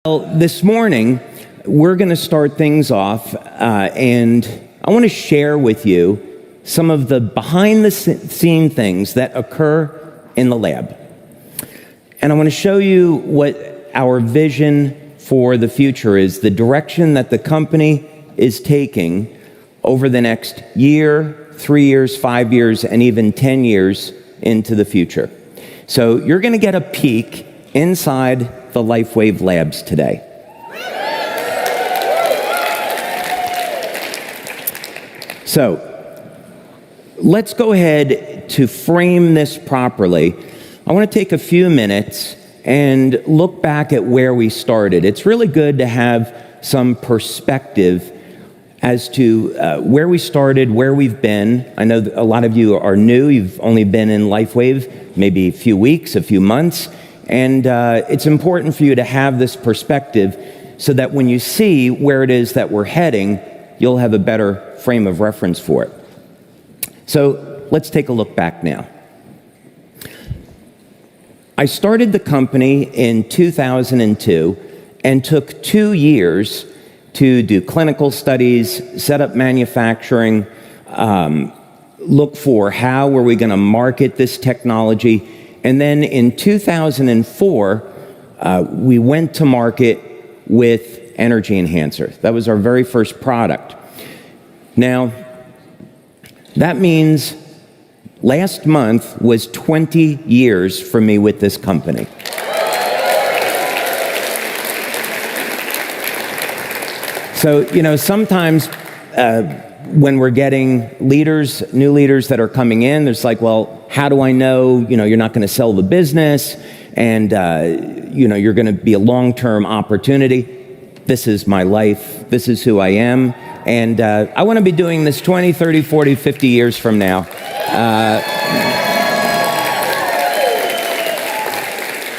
Well, this morning, we're going to start things off, and I want to share with you some of the behind-the-scene things that occur in the lab. And I want to show you what our vision for the future is, the direction that the company is taking over the next year, 3 years, 5 years, and even 10 years into the future. So you're going to get a peek inside the Lifewave labs today. So let's go ahead to frame this properly. I want to take a few minutes and look back at where we started. It's really good to have some perspective as to where we started, where we've been. I know that a lot of you are new. You've only been in Lifewave maybe a few weeks, a few months. And it's important for you to have this perspective so that when you see where it is that we're heading, you'll have a better frame of reference for it. So let's take a look back now. I started the company in 2002 and took 2 years to do clinical studies, set up manufacturing, look for how were we going to market this technology. And then in 2004, we went to market with Energy Enhancer. That was our very first product. Now, that means last month was 20 years for me with this company. So, sometimes when we're getting new leaders that are coming in, there's like, well, how do I know, you're not going to sell the business and, you're going to be a long-term opportunity? This is my life. This is who I am. And I want to be doing this 20, 30, 40, 50 years from now.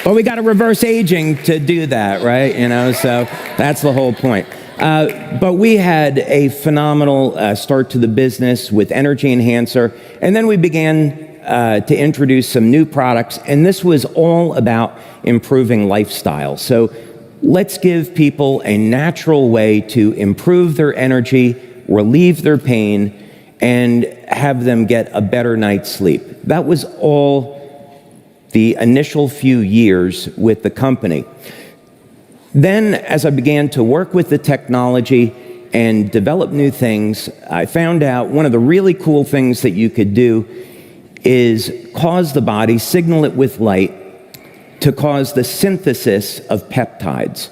But we got to reverse aging to do that, right? So that's the whole point. But we had a phenomenal start to the business with Energy Enhancer, and then we began to introduce some new products, and this was all about improving lifestyle. So let's give people a natural way to improve their energy, relieve their pain, and have them get a better night's sleep. That was all the initial few years with the company. Then, as I began to work with the technology and develop new things, I found out one of the really cool things that you could do is cause the body, signal it with light, to cause the synthesis of peptides.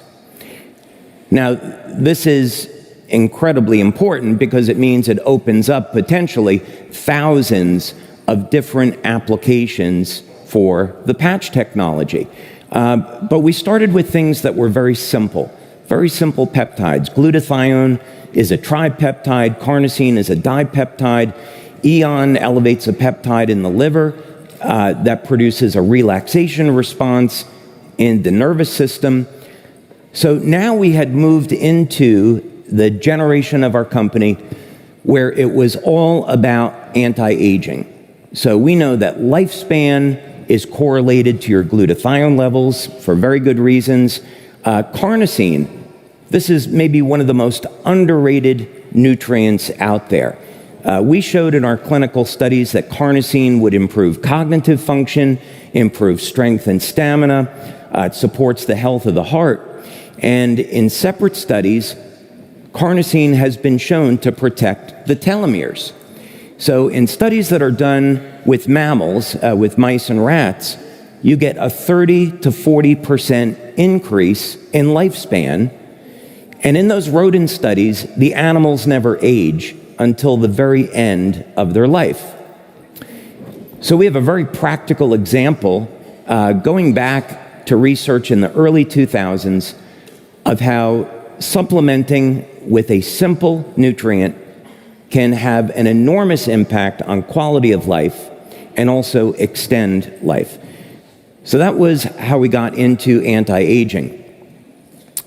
Now, this is incredibly important because it means it opens up potentially thousands of different applications for the patch technology. But we started with things that were very simple peptides. Glutathione is a tripeptide, carnosine is a dipeptide, Eon elevates a peptide in the liver that produces a relaxation response in the nervous system. So now we had moved into the generation of our company where it was all about anti-aging. So we know that lifespan is correlated to your glutathione levels for very good reasons. Carnosine, this is maybe one of the most underrated nutrients out there. We showed in our clinical studies that carnosine would improve cognitive function, improve strength and stamina, it supports the health of the heart, and in separate studies, carnosine has been shown to protect the telomeres. So in studies that are done with mammals, with mice and rats, you get a 30 to 40% increase in lifespan. And in those rodent studies, the animals never age until the very end of their life. So we have a very practical example going back to research in the early 2000s of how supplementing with a simple nutrient can have an enormous impact on quality of life and also extend life. So that was how we got into anti-aging.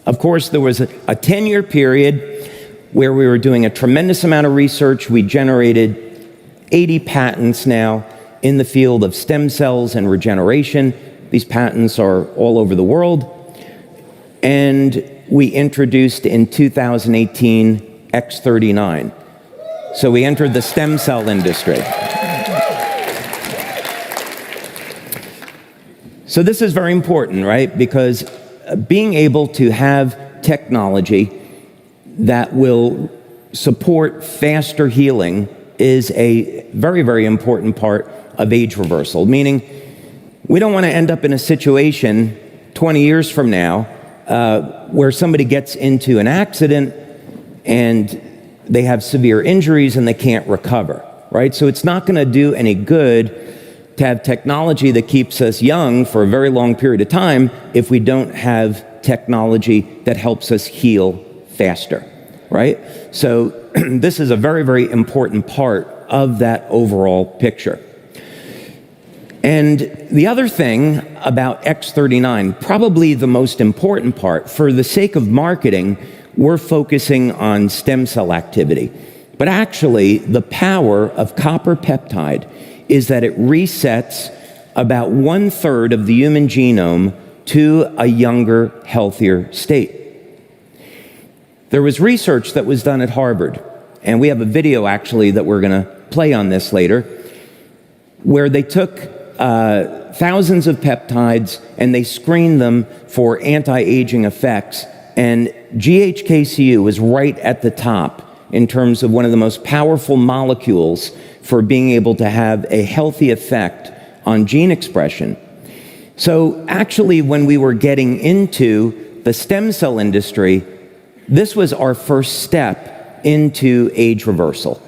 Of course, there was a 10-year period where we were doing a tremendous amount of research. We generated 80 patents now in the field of stem cells and regeneration. These patents are all over the world. and we introduced in 2018 X39. So we entered the stem cell industry. So this is very important, right? Because being able to have technology that will support faster healing is a very, very important part of age reversal, meaning we don't want to end up in a situation 20 years from now where somebody gets into an accident and they have severe injuries and they can't recover, right? So it's not going to do any good to have technology that keeps us young for a very long period of time if we don't have technology that helps us heal faster, right? So this is a very, very important part of that overall picture. And the other thing about X39, probably the most important part, for the sake of marketing, we're focusing on stem cell activity. But actually, the power of copper peptide is that it resets about 1/3 of the human genome to a younger, healthier state. There was research that was done at Harvard, and we have a video actually that we're going to play on this later, where they took thousands of peptides and they screened them for anti-aging effects, and GHK-Cu was right at the top in terms of one of the most powerful molecules for being able to have a healthy effect on gene expression. So actually, when we were getting into the stem cell industry, this was our first step into age reversal.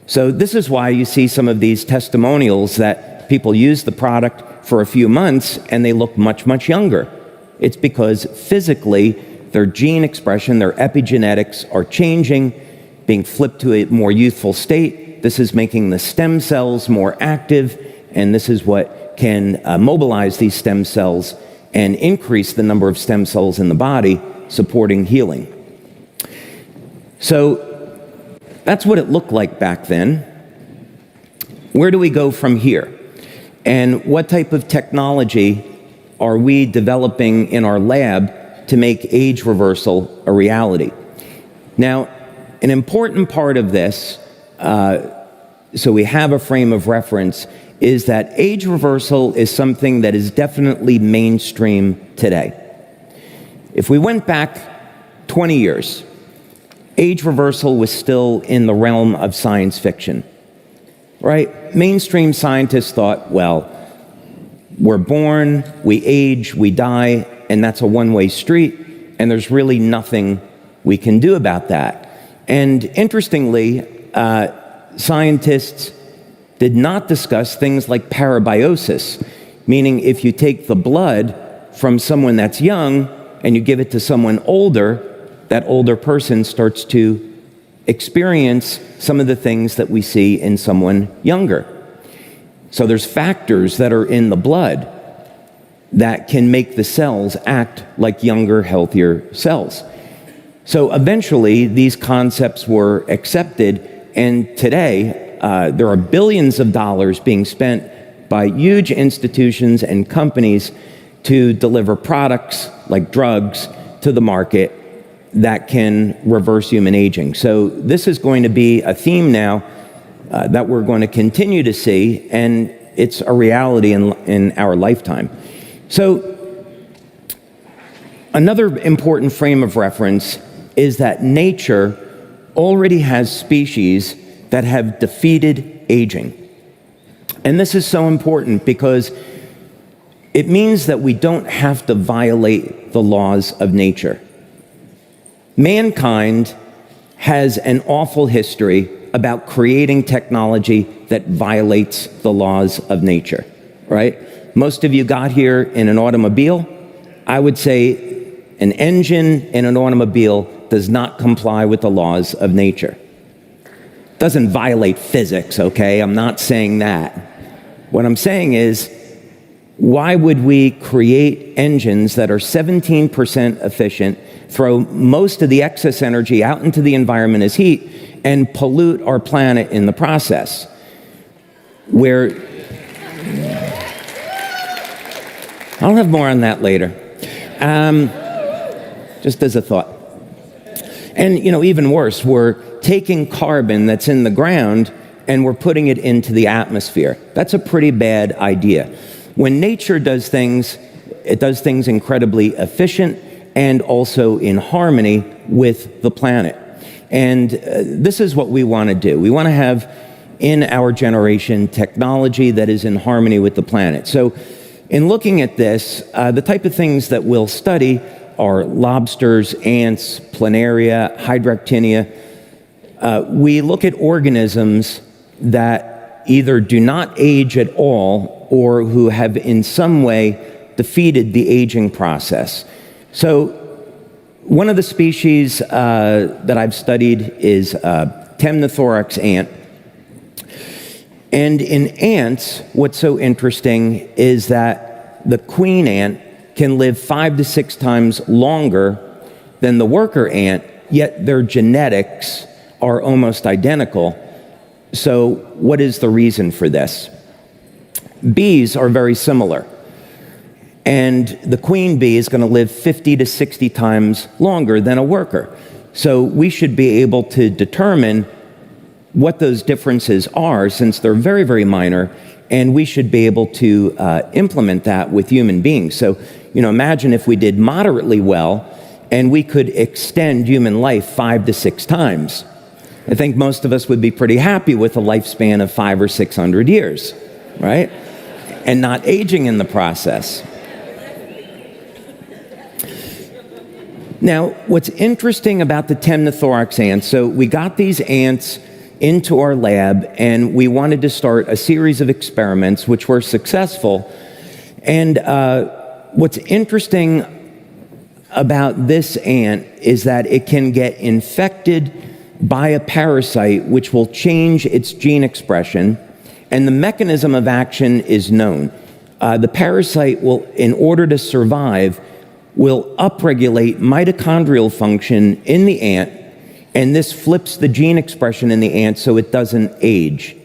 So this is why you see some of these testimonials that people use the product for a few months and they look much, much younger. It's because physically their gene expression, their epigenetics are changing, being flipped to a more youthful state. This is making the stem cells more active, and this is what can mobilize these stem cells and increase the number of stem cells in the body, supporting healing. So that's what it looked like back then. Where do we go from here? And what type of technology are we developing in our lab to make age reversal a reality? Now, an important part of this, so we have a frame of reference, is that age reversal is something that is definitely mainstream today. If we went back 20 years, age reversal was still in the realm of science fiction, right? Mainstream scientists thought, well, we're born, we age, we die, and that's a one-way street, and there's really nothing we can do about that. And interestingly, scientists did not discuss things like parabiosis, meaning if you take the blood from someone that's young and you give it to someone older, that older person starts to experience some of the things that we see in someone younger. So there's factors that are in the blood that can make the cells act like younger, healthier cells. So eventually, these concepts were accepted, and today, there are billions of dollars being spent by huge institutions and companies to deliver products like drugs to the market that can reverse human aging. So this is going to be a theme now that we're going to continue to see, and it's a reality in our lifetime. So another important frame of reference is that nature already has species that have defeated aging. And this is so important because it means that we don't have to violate the laws of nature. Mankind has an awful history about creating technology that violates the laws of nature, right? Most of you got here in an automobile. I would say an engine in an automobile does not comply with the laws of nature. Doesn't violate physics, okay? I'm not saying that. What I'm saying is, why would we create engines that are 17% efficient, throw most of the excess energy out into the environment as heat, and pollute our planet in the process? I'll have more on that later. just as a thought. And, even worse, we're taking carbon that's in the ground and we're putting it into the atmosphere. That's a pretty bad idea. When nature does things, it does things incredibly efficient and also in harmony with the planet. And this is what we want to do. We want to have in our generation technology that is in harmony with the planet. So in looking at this, the type of things that we'll study are lobsters, ants, planaria, hydractinia. We look at organisms that either do not age at all or who have in some way defeated the aging process. So one of the species that I've studied is temnothorax ant. And in ants, what's so interesting is that the queen ant can live 5 to 6 times longer than the worker ant, yet their genetics are almost identical. So what is the reason for this? Bees are very similar. And the queen bee is going to live 50 to 60 times longer than a worker. So we should be able to determine what those differences are, since they're very, very minor, and we should be able to implement that with human beings. So, imagine if we did moderately well and we could extend human life 5 to 6 times. I think most of us would be pretty happy with a lifespan of 500 or 600 years, right? And not aging in the process. Now, what's interesting about the temnothorax ants, so we got these ants into our lab and we wanted to start a series of experiments which were successful. And what's interesting about this ant is that it can get infected by a parasite which will change its gene expression, and the mechanism of action is known. The parasite will, in order to survive, will upregulate mitochondrial function in the ant, and this flips the gene expression in the ant so it doesn't age.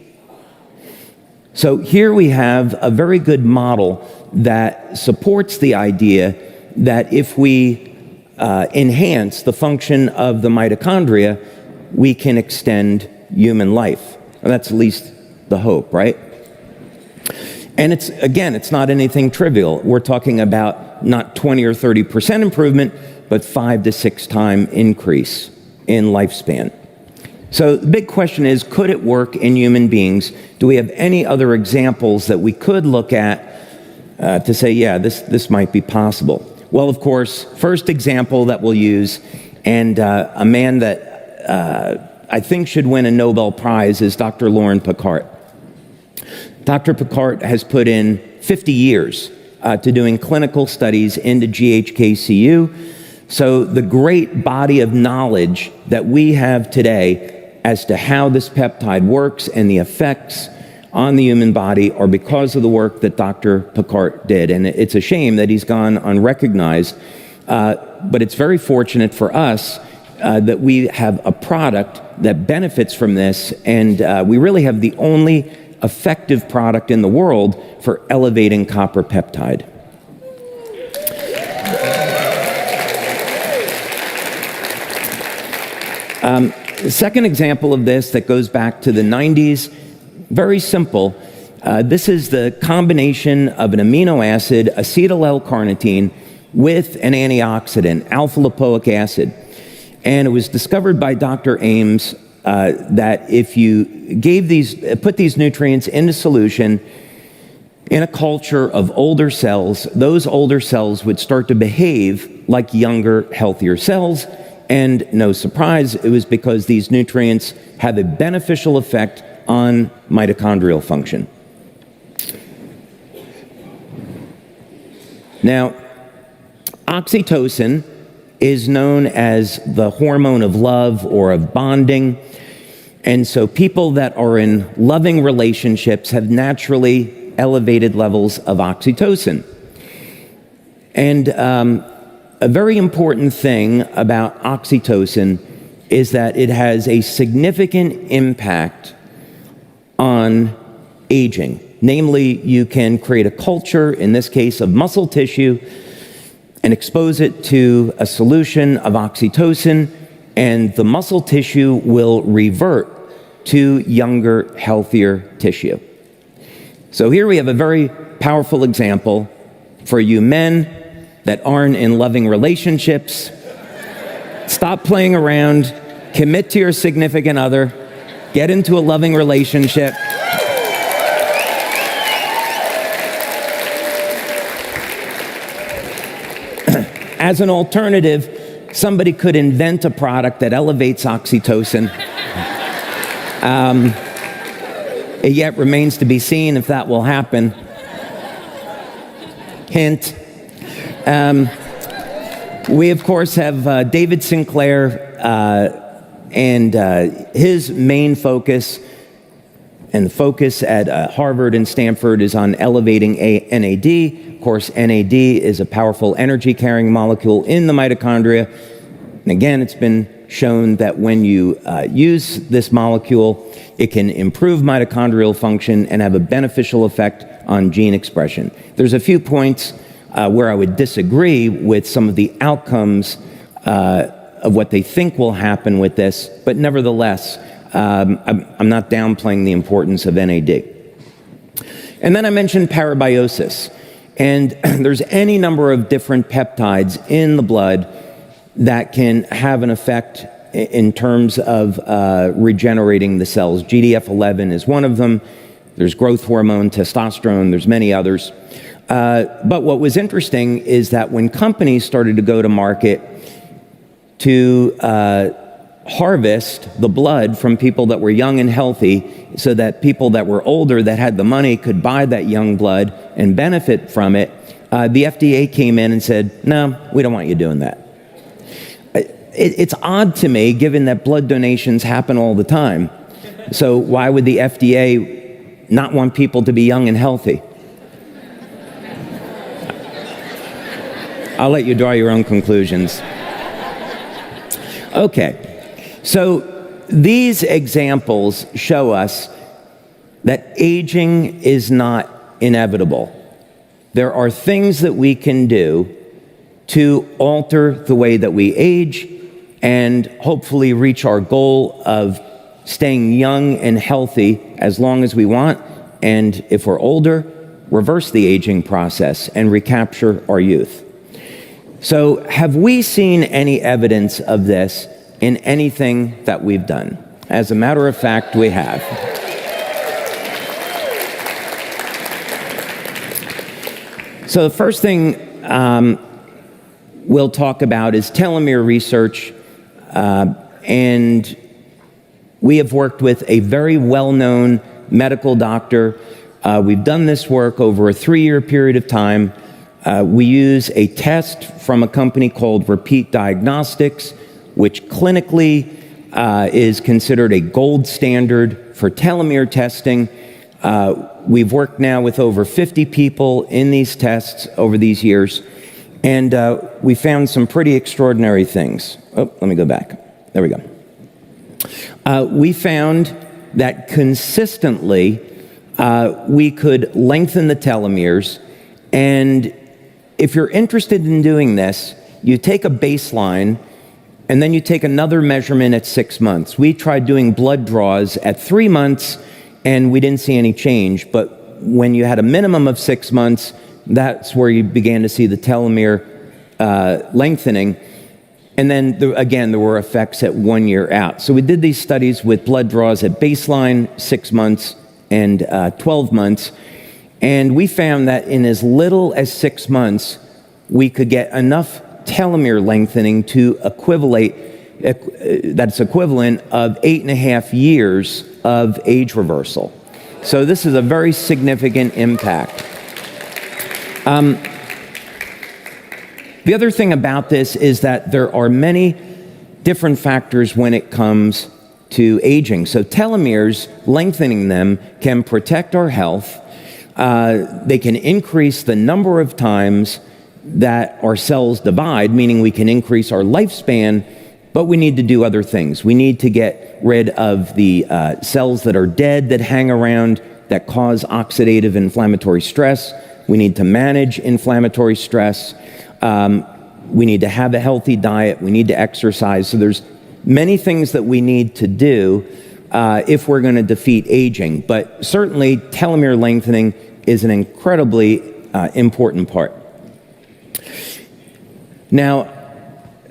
So here we have a very good model that supports the idea that if we enhance the function of the mitochondria, we can extend human life. And that's at least the hope, right? And it's not anything trivial. We're talking about not 20 or 30% improvement, but 5 to 6 time increase in lifespan. So the big question is, could it work in human beings? Do we have any other examples that we could look at to say, yeah, this might be possible? Well, of course, first example that we'll use, and a man that I think should win a Nobel Prize, is Dr. Lauren Picard. Dr. Picard has put in 50 years to doing clinical studies into GHK-Cu. So the great body of knowledge that we have today as to how this peptide works and the effects on the human body are because of the work that Dr. Picard did. And it's a shame that he's gone unrecognized, but it's very fortunate for us that we have a product that benefits from this, and we really have the only effective product in the world for elevating copper peptide. The second example of this that goes back to the 90s, very simple. This is the combination of an amino acid, acetyl L-carnitine, with an antioxidant, alpha-lipoic acid. And it was discovered by Dr. Ames that if you put these nutrients into solution in a culture of older cells, those older cells would start to behave like younger, healthier cells. And no surprise, it was because these nutrients have a beneficial effect on mitochondrial function. Now, oxytocin is known as the hormone of love or of bonding. And so people that are in loving relationships have naturally elevated levels of oxytocin. And a very important thing about oxytocin is that it has a significant impact on aging. Namely, you can create a culture, in this case of muscle tissue, and expose it to a solution of oxytocin, and the muscle tissue will revert to younger, healthier tissue. So here we have a very powerful example for you men that aren't in loving relationships. Stop playing around, commit to your significant other, get into a loving relationship. As an alternative, somebody could invent a product that elevates oxytocin. It yet remains to be seen if that will happen. Hint. We, of course, have David Sinclair and his main focus, and the focus at Harvard and Stanford is on elevating NAD. Of course, NAD is a powerful energy-carrying molecule in the mitochondria. And again, it's been shown that when you use this molecule, it can improve mitochondrial function and have a beneficial effect on gene expression. There's a few points where I would disagree with some of the outcomes of what they think will happen with this, but nevertheless, I'm not downplaying the importance of NAD. And then I mentioned parabiosis. And there's any number of different peptides in the blood that can have an effect in terms of regenerating the cells. GDF11 is one of them. There's growth hormone, testosterone, there's many others. But what was interesting is that when companies started to go to market to harvest the blood from people that were young and healthy so that people that were older that had the money could buy that young blood and benefit from it, the FDA came in and said, no, we don't want you doing that. It's odd to me, given that blood donations happen all the time. So why would the FDA not want people to be young and healthy? I'll let you draw your own conclusions. Okay, so these examples show us that aging is not inevitable. There are things that we can do to alter the way that we age and hopefully reach our goal of staying young and healthy as long as we want, and if we're older, reverse the aging process and recapture our youth. So have we seen any evidence of this in anything that we've done? As a matter of fact, we have. So the first thing we'll talk about is telomere research, and we have worked with a very well-known medical doctor. We've done this work over a 3-year period of time. We use a test from a company called Repeat Diagnostics, which clinically is considered a gold standard for telomere testing. We've worked now with over 50 people in these tests over these years, and we found some pretty extraordinary things. Oh, let me go back. There we go. We found that consistently we could lengthen the telomeres, and if you're interested in doing this, you take a baseline and then you take another measurement at 6 months. We tried doing blood draws at 3 months and we didn't see any change, but when you had a minimum of 6 months, that's where you began to see the telomere lengthening. And then again, there were effects at 1 year out. So we did these studies with blood draws at baseline, 6 months, and 12 months. And we found that in as little as 6 months, we could get enough telomere lengthening to that's equivalent of 8.5 years of age reversal. So this is a very significant impact. The other thing about this is that there are many different factors when it comes to aging. So telomeres, lengthening them, can protect our health. They can increase the number of times that our cells divide, meaning we can increase our lifespan, but we need to do other things. We need to get rid of the cells that are dead, that hang around, that cause oxidative inflammatory stress. We need to manage inflammatory stress. We need to have a healthy diet. We need to exercise. So there's many things that we need to do if we're going to defeat aging. But certainly telomere lengthening is an incredibly important part. Now,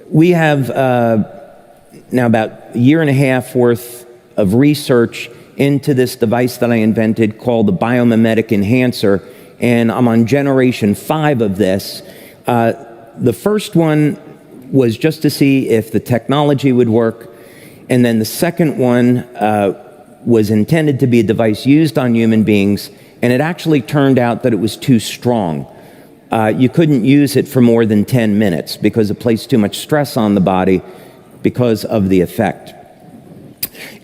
we have now about a year and a half worth of research into this device that I invented called the biomimetic enhancer, and I'm on generation 5 of this. The first one was just to see if the technology would work, and then the second one was intended to be a device used on human beings, and it actually turned out that it was too strong. You couldn't use it for more than 10 minutes because it placed too much stress on the body because of the effect.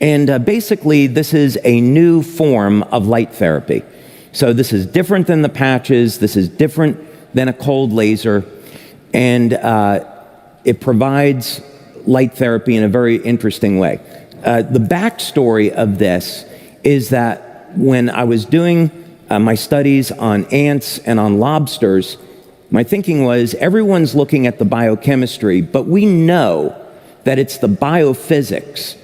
And basically, this is a new form of light therapy. So this is different than the patches. This is different than a cold laser. And it provides light therapy in a very interesting way. The backstory of this is that when I was doing my studies on ants and on lobsters, my thinking was everyone's looking at the biochemistry, but we know that it's the biophysics,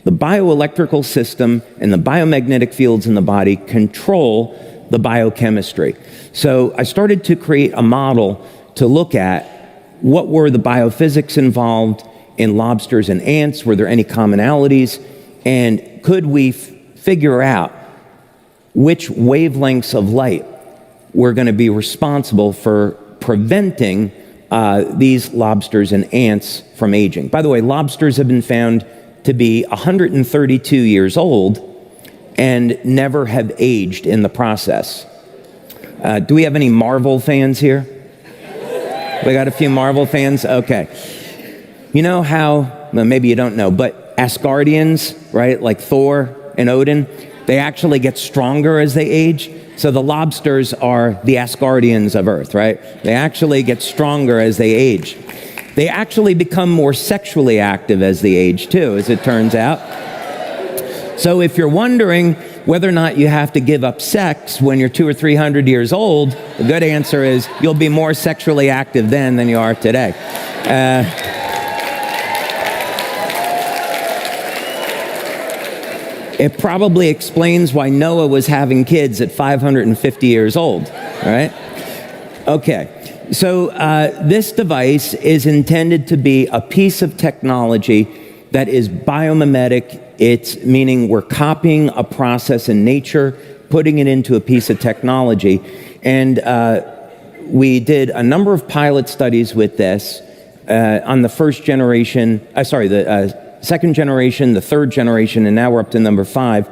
the bioelectrical system, and the biomagnetic fields in the body control the biochemistry. So I started to create a model to look at what were the biophysics involved in lobsters and ants, were there any commonalities, and could we figure out which wavelengths of light were going to be responsible for preventing these lobsters and ants from aging. By the way, lobsters have been found to be 132 years old and never have aged in the process. Do we have any Marvel fans here? We got a few Marvel fans? Okay. You know how, well, maybe you don't know, but Asgardians, right, like Thor and Odin, they actually get stronger as they age. So the lobsters are the Asgardians of Earth, right? They actually get stronger as they age. They actually become more sexually active as they age too, as it turns out. So if you're wondering whether or not you have to give up sex when you're 200 or 300 years old, the good answer is you'll be more sexually active then than you are today. It probably explains why Noah was having kids at 550 years old, right? Okay, so this device is intended to be a piece of technology that is biomimetic. It's meaning we're copying a process in nature, putting it into a piece of technology. And we did a number of pilot studies with this on the first generation, the second generation, the third generation, and now we're up to number 5.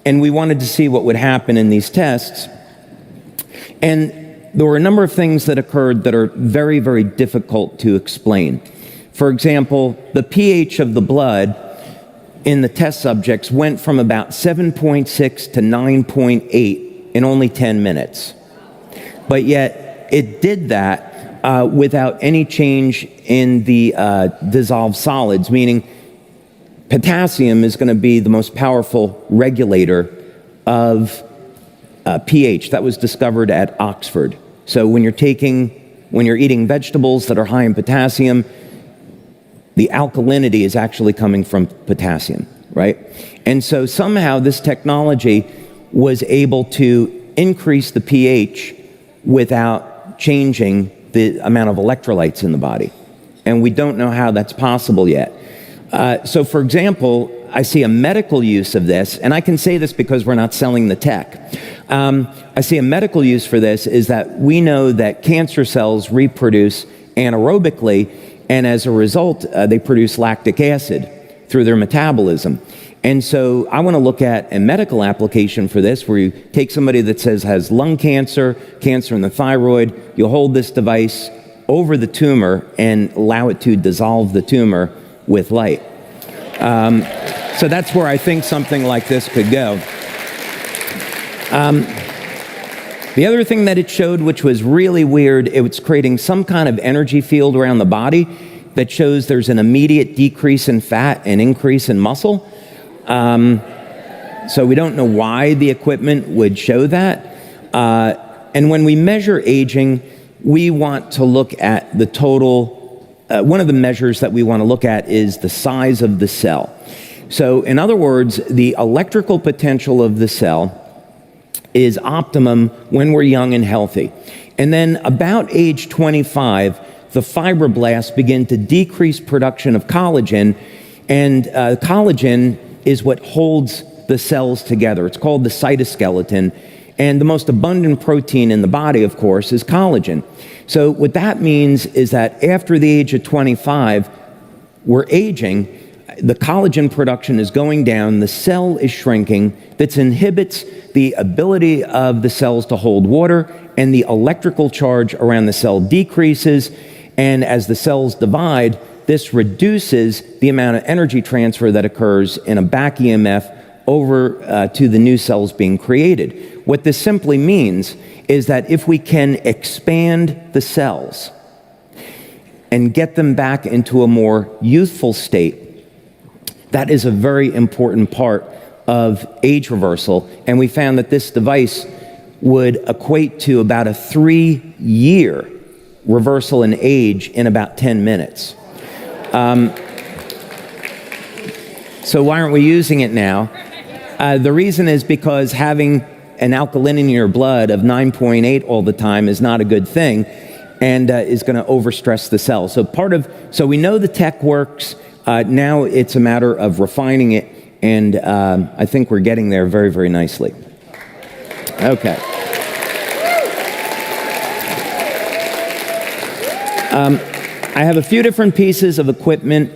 And we wanted to see what would happen in these tests. And there were a number of things that occurred that are very, very difficult to explain. For example, the pH of the blood in the test subjects went from about 7.6 to 9.8 in only 10 minutes. But yet it did that without any change in the dissolved solids, meaning potassium is going to be the most powerful regulator of pH. That was discovered at Oxford. So when you're eating vegetables that are high in potassium, the alkalinity is actually coming from potassium, right? And so somehow this technology was able to increase the pH without changing the amount of electrolytes in the body. And we don't know how that's possible yet. So for example, I see a medical use of this, and I can say this because we're not selling the tech. I see a medical use for this is that we know that cancer cells reproduce anaerobically, and as a result, they produce lactic acid through their metabolism. And so I want to look at a medical application for this where you take somebody that has lung cancer, cancer in the thyroid, you hold this device over the tumor and allow it to dissolve the tumor with light. So that's where I think something like this could go. The other thing that it showed, which was really weird, it was creating some kind of energy field around the body that shows there's an immediate decrease in fat and increase in muscle. So we don't know why the equipment would show that. And when we measure aging, we want to look at the total, one of the measures that we want to look at is the size of the cell. So in other words, the electrical potential of the cell is optimum when we're young and healthy. And then about age 25, the fibroblasts begin to decrease production of collagen, and collagen is what holds the cells together. It's called the cytoskeleton, and the most abundant protein in the body, of course, is collagen. So what that means is that after the age of 25, we're aging, the collagen production is going down, the cell is shrinking. That inhibits the ability of the cells to hold water, and the electrical charge around the cell decreases. And as the cells divide, this reduces the amount of energy transfer that occurs in a back EMF over to the new cells being created. What this simply means is that if we can expand the cells and get them back into a more youthful state, that is a very important part of age reversal. And we found that this device would equate to about a 3-year reversal in age in about 10 minutes. So why aren't we using it now? The reason is because having an alkalinity in your blood of 9.8 all the time is not a good thing, and is going to overstress the cell. So we know the tech works. Now it's a matter of refining it, and I think we're getting there very, very nicely. Okay. I have a few different pieces of equipment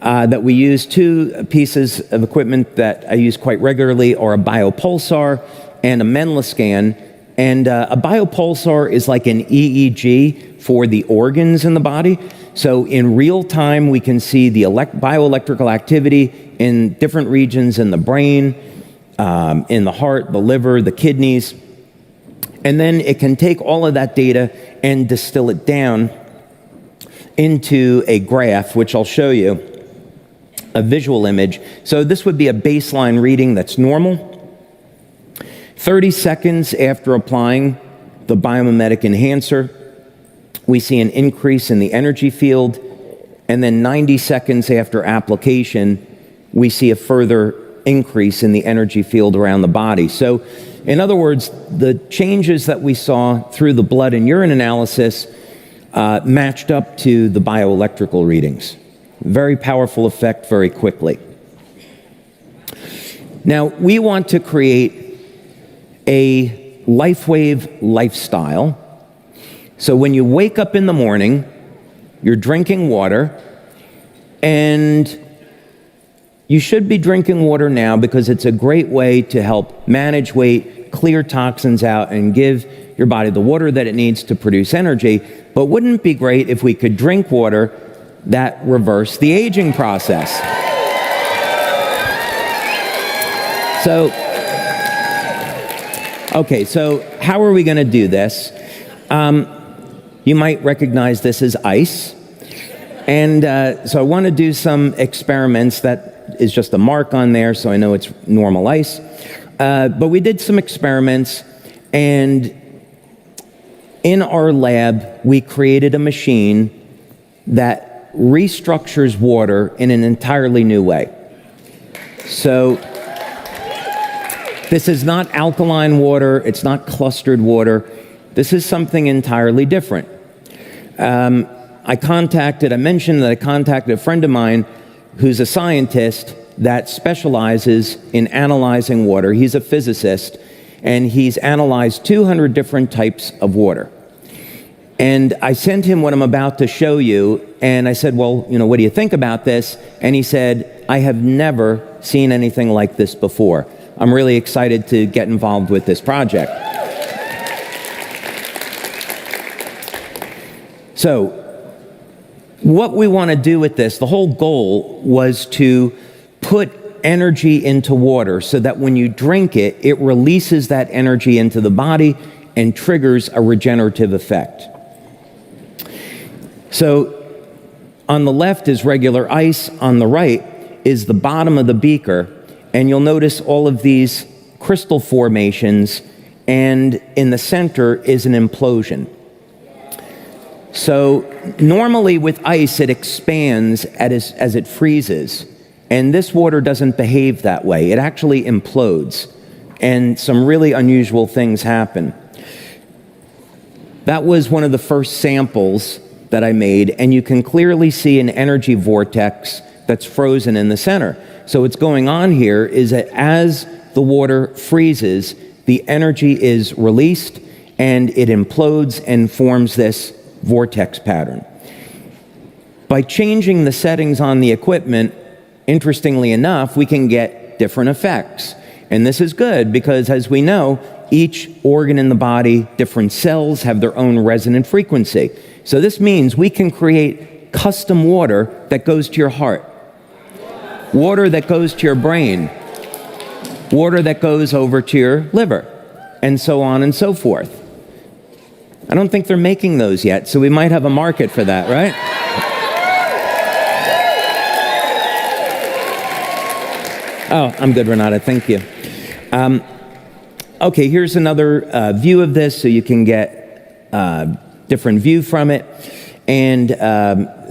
that we use. 2 pieces of equipment that I use quite regularly are a biopulsar and a Menla scan. And a biopulsar is like an EEG for the organs in the body. So in real time, we can see the bioelectrical activity in different regions in the brain, in the heart, the liver, the kidneys. And then it can take all of that data and distill it down into a graph, which I'll show you, a visual image. So this would be a baseline reading that's normal. 30 seconds after applying the biomimetic enhancer, we see an increase in the energy field, and then 90 seconds after application, we see a further increase in the energy field around the body. So, in other words, the changes that we saw through the blood and urine analysis matched up to the bioelectrical readings. Very powerful effect very quickly. Now, we want to create a Lifewave lifestyle. So when you wake up in the morning, you're drinking water, and you should be drinking water now because it's a great way to help manage weight, clear toxins out, and give your body the water that it needs to produce energy. But wouldn't it be great if we could drink water that reversed the aging process? So how are we going to do this? You might recognize this as ice. And so I want to do some experiments. That is just a mark on there, so I know it's normal ice. But we did some experiments, and in our lab, we created a machine that restructures water in an entirely new way. So this is not alkaline water. It's not clustered water. This is something entirely different. I mentioned that I contacted a friend of mine who's a scientist that specializes in analyzing water. He's a physicist, and he's analyzed 200 different types of water. And I sent him what I'm about to show you, and I said, well, what do you think about this? And he said, I have never seen anything like this before. I'm really excited to get involved with this project. So, what we want to do with this, the whole goal was to put energy into water so that when you drink it, it releases that energy into the body and triggers a regenerative effect. So, on the left is regular ice, on the right is the bottom of the beaker, and you'll notice all of these crystal formations, and in the center is an implosion. So normally with ice, it expands as it freezes. And this water doesn't behave that way. It actually implodes. And some really unusual things happen. That was one of the first samples that I made, and you can clearly see an energy vortex that's frozen in the center. So what's going on here is that as the water freezes, the energy is released, and it implodes and forms this vortex pattern. By changing the settings on the equipment, interestingly enough, we can get different effects. And this is good because, as we know, each organ in the body, different cells have their own resonant frequency. So this means we can create custom water that goes to your heart, water that goes to your brain, water that goes over to your liver, and so on and so forth. I don't think they're making those yet, so we might have a market for that, right? Oh, I'm good, Renata, thank you. Okay, here's another view of this so you can get a different view from it. And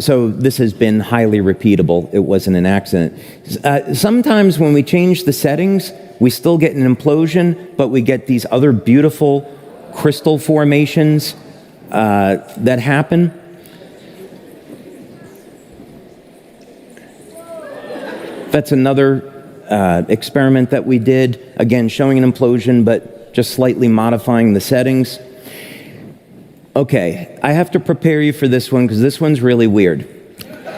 so this has been highly repeatable. It wasn't an accident. Sometimes when we change the settings, we still get an implosion, but we get these other beautiful crystal formations that happen. That's another experiment that we did, again showing an implosion but just slightly modifying the settings. Okay, I have to prepare you for this one because this one's really weird.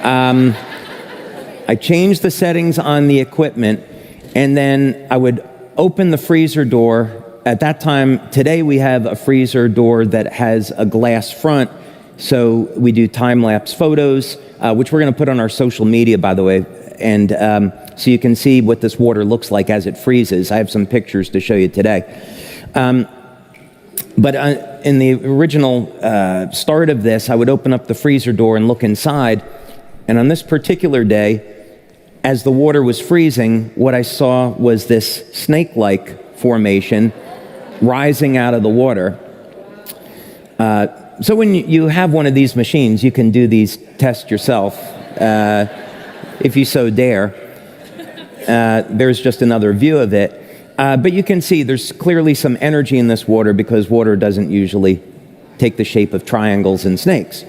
I changed the settings on the equipment, and then I would open the freezer door. At that time, today we have a freezer door that has a glass front, so we do time-lapse photos, which we're going to put on our social media, by the way, and so you can see what this water looks like as it freezes. I have some pictures to show you today. But in the original start of this, I would open up the freezer door and look inside, and on this particular day, as the water was freezing, what I saw was this snake-like formation rising out of the water. So when you have one of these machines, you can do these tests yourself, if you so dare. There's just another view of it. But you can see there's clearly some energy in this water because water doesn't usually take the shape of triangles and snakes.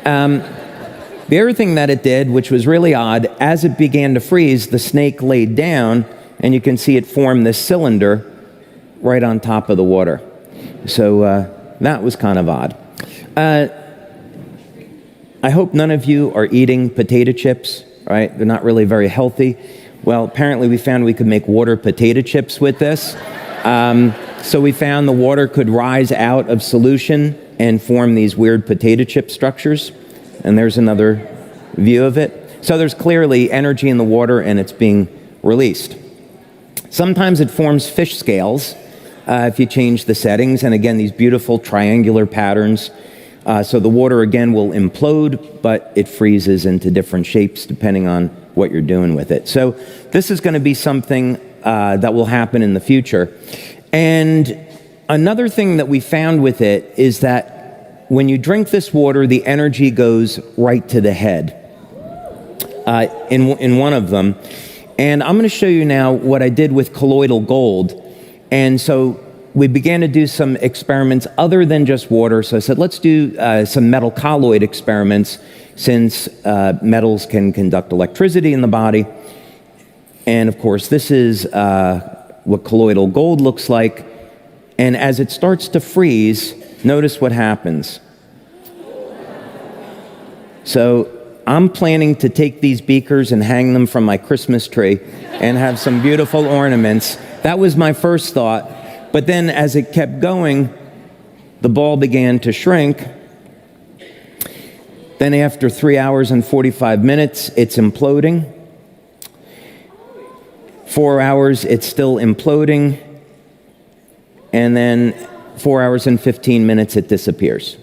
The other thing that it did, which was really odd, as it began to freeze, the snake laid down, and you can see it form this cylinder right on top of the water. So that was kind of odd. I hope none of you are eating potato chips, right? They're not really very healthy. Well, apparently we found we could make water potato chips with this. So we found the water could rise out of solution and form these weird potato chip structures. And there's another view of it. So there's clearly energy in the water and it's being released. Sometimes it forms fish scales if you change the settings. And again, these beautiful triangular patterns. So the water again will implode, but it freezes into different shapes depending on what you're doing with it. So this is going to be something that will happen in the future. And another thing that we found with it is that when you drink this water, the energy goes right to the head in one of them. And I'm going to show you now what I did with colloidal gold. And so we began to do some experiments other than just water. So I said, let's do some metal colloid experiments since metals can conduct electricity in the body. And of course, this is what colloidal gold looks like. And as it starts to freeze, notice what happens. So I'm planning to take these beakers and hang them from my Christmas tree and have some beautiful ornaments. That was my first thought. But then as it kept going, the ball began to shrink. Then after 3 hours and 45 minutes, it's imploding. 4 hours, it's still imploding. And then 4 hours and 15 minutes, it disappears.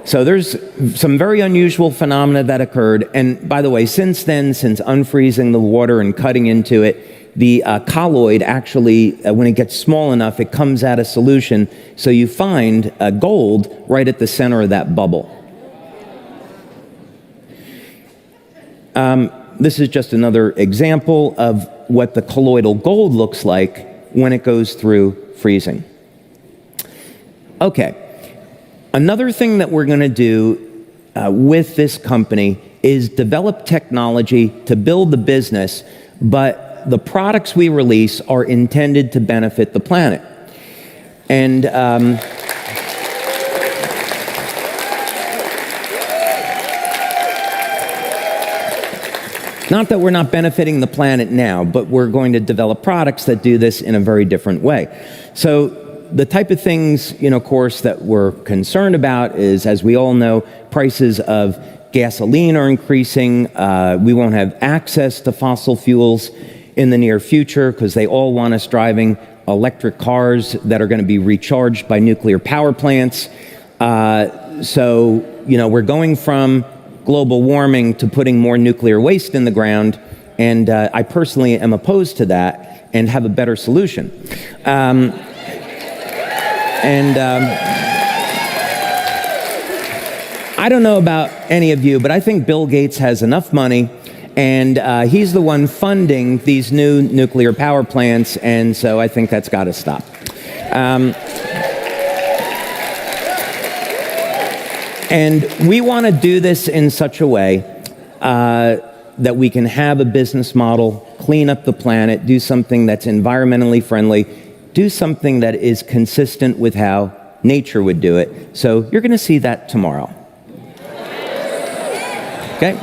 So there's some very unusual phenomena that occurred. And by the way, since then, since unfreezing the water and cutting into it, the colloid actually, when it gets small enough, it comes out of solution. So you find gold right at the center of that bubble. This is just another example of what the colloidal gold looks like when it goes through freezing. Okay, another thing that we're going to do with this company is develop technology to build the business, but the products we release are intended to benefit the planet. And not that we're not benefiting the planet now, but we're going to develop products that do this in a very different way. So the type of things, of course, that we're concerned about is, as we all know, prices of gasoline are increasing. We won't have access to fossil fuels in the near future because they all want us driving electric cars that are going to be recharged by nuclear power plants. So we're going from global warming to putting more nuclear waste in the ground, and I personally am opposed to that and have a better solution. I don't know about any of you, but I think Bill Gates has enough money, and he's the one funding these new nuclear power plants, and so I think that's got to stop. And we want to do this in such a way that we can have a business model, clean up the planet, do something that's environmentally friendly, do something that is consistent with how nature would do it. So you're going to see that tomorrow. Okay?